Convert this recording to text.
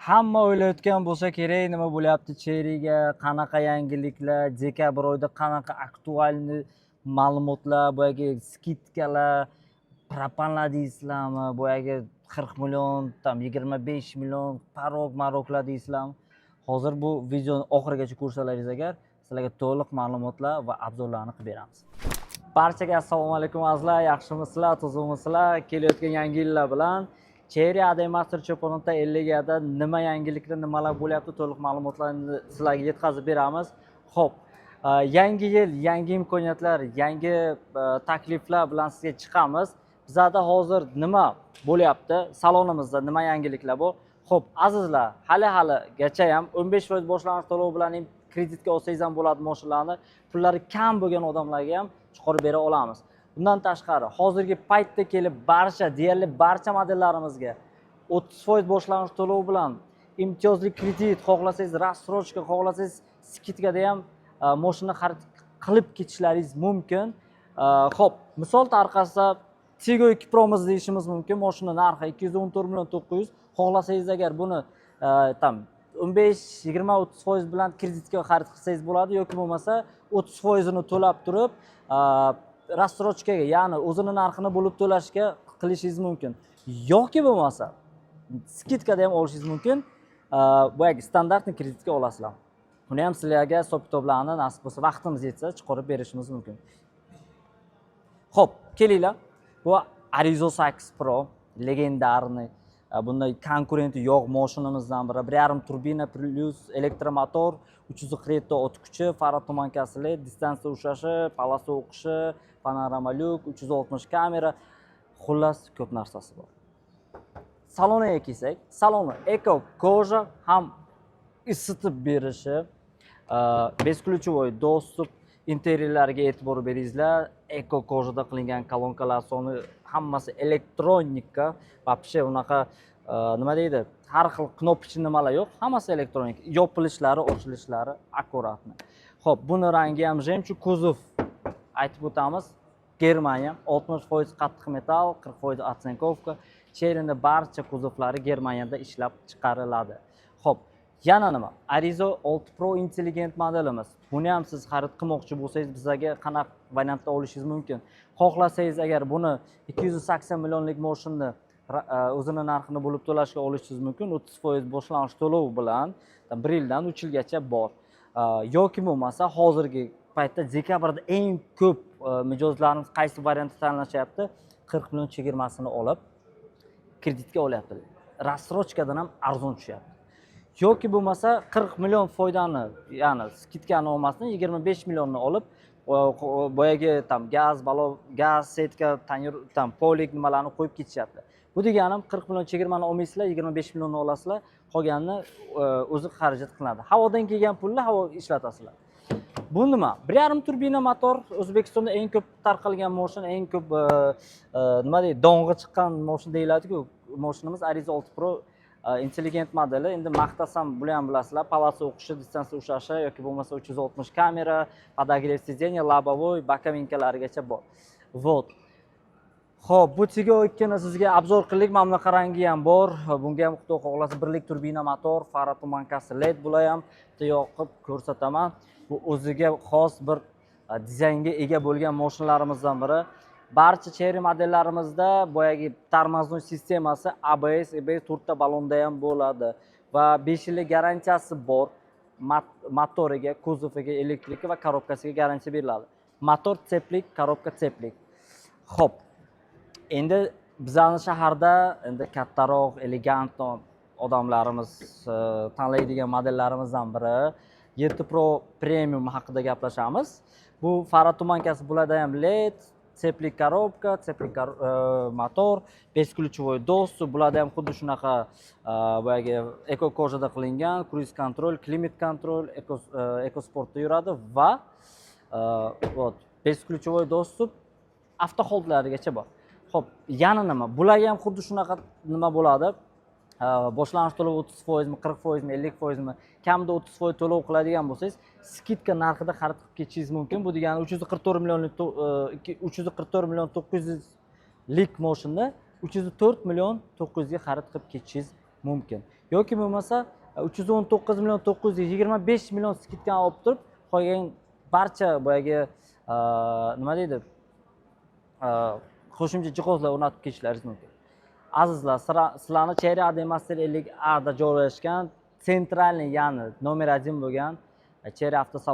Hamma o'ylayotgan bo'lsa kerak, nima bo'lyapti Chery'ga, qanaqa yangiliklar, dekabr oyida qanaqa aktualniy ma'lumotlar, boyagi skidkalar, propanlar deysizlarmi, boyagi 40 million, tam 25 million parok-maroklar deysizlarmi. Hozir bu videoni oxirigacha ko'rsalaringiz agar sizlarga to'liq ma'lumotlar va obzorlarni qilib beramiz. Barchaga assalomu alaykum azizlar, yaxshimisizlar, tuzukmisizlar? Kelayotgan yangi yillar bilan Cherry Ademaster Cho'ponota 50 da nima yangiliklar, nimalar bo'lyapti, to'liq ma'lumotlarni sizlarga yetkazib beramiz. Xo'p, yangi yil, yangi imkoniyatlar, yangi takliflar bilan sizga chiqamiz. Bizda hozir nima bo'lyapti? Salonimizda nima yangiliklar bor? Xo'p, azizlar, hali-haligacha ham 15% boshlang'ich to'lov bilan ham kreditga olsangiz ham bo'ladi mashinalarni. Pullari kam bo'lgan odamlarga ham chiqarib bera olamiz. Bundan tashqari, hozirgi paytda kelib deyarli barcha modellarimizga 30% boshlang'ich to'lov bilan imtiyozli kredit, xohlasangiz rassrochka, xohlasangiz skidkada ham mashina xarid qilib ketishlaringiz mumkin. Xo'p, misol tariqasida Tiggo 2 Pro'miz deyishimiz mumkin. Mashina narxi 214 million 900. Xohlasangiz agar buni tam 15, 20, 30% bilan kreditga xarid qilsangiz bo'ladi yoki bo'lmasa 30% ni to'lab turib rassrochkaga, ya'ni o'zini narxini bo'lib to'lashga qilishingiz mumkin. Yoki bo'lmasa skidkada ham olishingiz mumkin. Boyagi standartni kreditga olasizlar. Buni ham sizlarga hisob-kitoblarni nasib bo'lsa, vaqtimiz yetsa chiqarib berishimiz mumkin. Xo'p, kelinglar. Bu Arizo 8 Pro legendarniy, bunday konkurenti yo'q mashinamizdan biri. 1.5 turbina plus elektromotor, 340 ot kuchi, fara tumankasi LED, distansiya ushlashi, palasi o'qishi, panorama lyuk, 360 kamera, xullas ko'p narsasi bor. Saloniga kelsak, saloni eko koja, ham isitib berishi, besключевой достуp, interyerlarga e'tibor beringizlar. Eko kojada qilingan kolonkalar soni hammasi elektronika, вообще unaqa nima deydi, har xil knopочный nimalar yo'q, hammasi elektronik. Yopilishlari, ochilishlari akkuratni. Xo'p, buni rangi ham jemchu, kuzov aytib o'tamiz. Germaniya 60% qattiq metal, 40% otsinkovka. Cherry'ning barcha kuzovlari Germaniyada ishlab chiqariladi. Xo'p, yana nima? Arizo 6 Pro intelligent modelimiz. Buni ham siz xarid qilmoqchi bo'lsangiz, bizga qanaqa variantda olishingiz mumkin. Xohlasangiz agar buni 280 millionlik mashinani o'zini narxini bo'lib to'lashga olishingiz mumkin. 30% boshlang'ich to'lov bilan 1 yildan 3 yilgacha bor. Yoki bo'lmasa hozirgi paytda dekabrda eng ko'p mijozlarimiz qaysi variantni tanlashyapti? 40 million chegirmasini olib kreditga olyapti. Rassrochkadan ham arzon tushyapti. Yoki bo'lmasa 40 million foydani, ya'ni skidkani olmasdan 25 millionni olib, boyagi tam gaz, setka, tanir, tam polik nimalarni qo'yib ketishyapti. Bu deganim 40 million chegirmani olmaysizlar, 25 millionni olasizlar, qolganini o'zi xarajat qilinadi. Havodan kelgan pulni havo ishlatasizlar. Bu nima? 1.5 turbina motor, O'zbekistonda eng ko'p tarqalgan mashina, eng ko'p nima deydi, dong'i chiqqan mashina deyiladi-ku. Mashinamiz Arizo 6 Pro intelligent modeli. Endi maqtasam, buni ham bilasizlar, palasi o'qishi, distansiya ushlashi yoki bo'lmasa 360 kamera, podogrev сиденья, лобовой, bokovinkalarigacha bor. Vot. Xo'p, bu Tiggo 2 ni sizga obzor qildik. Mana bunaqa rangi ham bor. Bunga ham Xudo xohlasa birlik turbina motor, fara tumankasi LED bular ham yoqib ko'rsataman. Bu o'ziga xos bir dizaynga ega bo'lgan mashinalarimizdan biri. Barcha Cherry modellarimizda boyagi tormoznoy sistemasi ABS, EBS 4 ta balonda ham bo'ladi va 5 yillik garantiyasi bor. Motoriga, kuzoviga, elektrika va korobkasiga garantiya beriladi. Motor teplik, korobka teplik. Xo'p. Endi bizning shaharda endi kattaroq, elegant odamlarimiz tanlaydigan modellarimizdan biri 7 Pro Premium haqida gaplashamiz. Bu fara tumankasi bularda ham LED, teplik korobka, teplik motor, besключевой достуp, bularda ham xuddi shunaqa boyagi eko kojada qilingan, cruise control, climate control, eko sportda yuradi va besключевой достуp avto holdlarigacha bor. Xo'p, yana nima? Bularga ham xuddi shunaqa nima bo'ladi? Boshlang'ich to'lov 30%mi, 40%mi, 50%mi, kamida 30% to'lov qiladigan bo'lsangiz, skidka narxida xarid qilib ketishingiz mumkin. Bu degani 344 million 900 lik mashinani 304 million 900 ga xarid qilib ketishingiz mumkin. yoki bo'lmasa 319 million 925 million skidkani olib turib, qolgan barcha boyagi nima deydi? Qo'shimcha jihozlar o'rnatib ketishlaringiz mumkin. Azizlar, sizlarni Cherry Ademaster 50A da joylashgan, sentralniy, ya'ni nomer 1 bo'lgan Cherry avtosalon